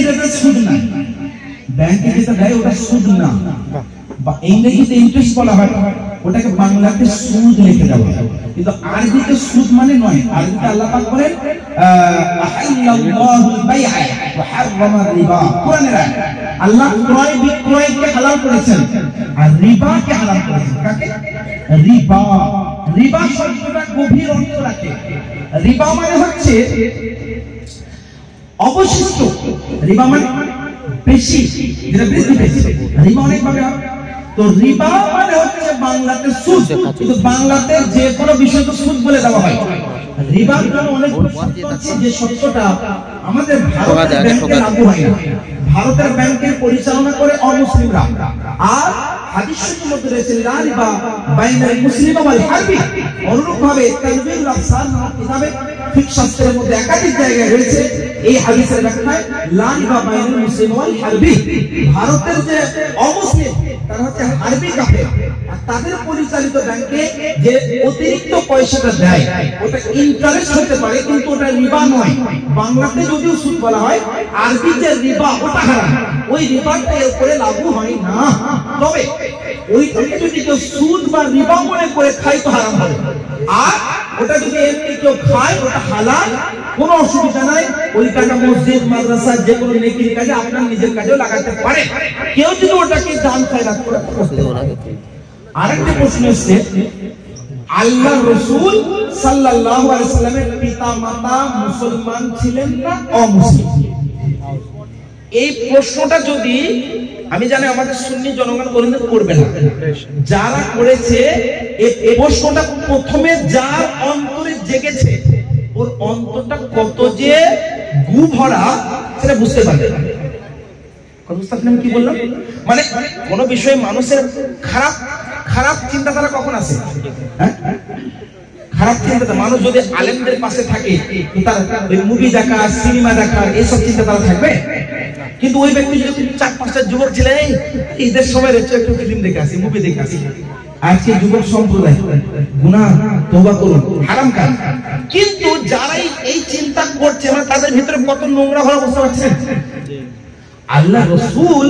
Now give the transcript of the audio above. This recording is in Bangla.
রেটে সুদ না, ব্যাংকে যেটা দেয় ওটা সুদ না, বা ইংরেজিতে ইন্টারেস্ট বলা হয়, ওটাকে বাংলাতে সুদ লিখে দেওয়া হয়। কিন্তু আরবিতে সুদ মানে নয়। আরবিতে আল্লাহ পাক বলেন আহাল্লাল্লাহুল বাই'a ওয়া হাররামা রিবা। কোরআনের আয়াত। আল্লাহ ক্রয় বিক্রয়কে হালাল করেছেন আর রিবাকে হারাম করেছেন। কাকে? রিবা। রিবা শব্দটা গভীর অর্থ রাখে। রিবা মানে হচ্ছে অবশিষ্ট, রিবা মানে বেশি, যেটা বৃদ্ধি পেয়েছে। রিবা অনেক ভাবে হয়। তো রিবা মানে হচ্ছে বাংলাতে সুদ, কিন্তু বাংলাতে যে কোনো বিষয়কে সুদ বলে দেওয়া হয়। রিবার জন্য অনেক শর্ত আছে, যে শর্তটা আমাদের ভারতের ব্যাংকে লাগু হয় না। ভারতের ব্যাংকের পরিচালনা করে অমুসলিমরা। আর হাদিস শরীফের মধ্যে রয়েছে লা রিবা বাইনাল মুসলিম ওয়াল হারবি। অনুরূপভাবে তানবীরুল আফসার নামক কিতাবে ফিকহ শাস্ত্রের মধ্যে একাধিক জায়গায় রয়েছে এই হাদিসের ব্যাখ্যায় লা রিবা বাইনাল মুসলিম ওয়াল হারবি। ভারতের যে অমুসলিম তারা হচ্ছে হারবি কাফের, আর তাদের পরিচালিত ব্যাংকে যে অতিরিক্ত পয়সাটা দেয় ওটা ইন্টারেস্ট হতে পারে, কিন্তু ওটা রিবা নয়। বাংলাতে যদিও সুদ বলা হয়, আরবি যে রিবা ওটা হারাম, ওই রিবাটা এর উপরে লাগু হয় না। তবে ওইটাকে যদি কেউ সুদ বা রিবা মনে করে খায় তো হারাম হবে, আর ওটা যদি এমনি কেউ খায় ওটা হালাল, কোনো অসুবিধা নাই। ওই টাকা মসজিদ মাদ্রাসা যে কোনো নেকির কাজে আপনার নিজের কাজেও লাগাতে পারে। কেউ যদি ওটাকে দান খয়রাত করে। আরেকটা প্রশ্ন এসেছে, আল্লাহ রাসূল সাল্লাল্লাহু আলাইহি সাল্লামের পিতা মাতা মুসলমান ছিলেন না অমুসলিম? এই প্রশ্নটা যদি আমি জানি আমাদের সুন্নি জনগণ কোনদিন করবে না, যারা করেছে এই প্রশ্নটা প্রথমে যার অন্তরে জেগেছে ওর অন্তরটা কত যে গু ভরা সেটা বুঝতে পারবে। কি বললাম? মানে কোন বিষয়ে মানুষের খারাপ খারাপ চিন্তাধারা কখন আসে? খারাপ চিন্তাধারা মানুষ যদি আলেমদের পাশে থাকে তার মুভি দেখা, সিনেমা দেখা, এইসব চিন্তাধারা থাকবে। কিন্তু ওই ব্যক্তি যদি 4-5টা যুবক ছিলেন, ঈদের সময় একটু ফিল্ম দেখে আসি, মুভি দেখে আসি, আজকে যুবক সম্প্রদায় গুনাহ তওবা করুন, হারাম কাজ। কিন্তু যারা এই চিন্তা করছে মানে তাদের ভিতরে কত নোংরা ভালো বুঝতে পারছেন? আল্লাহ রাসূল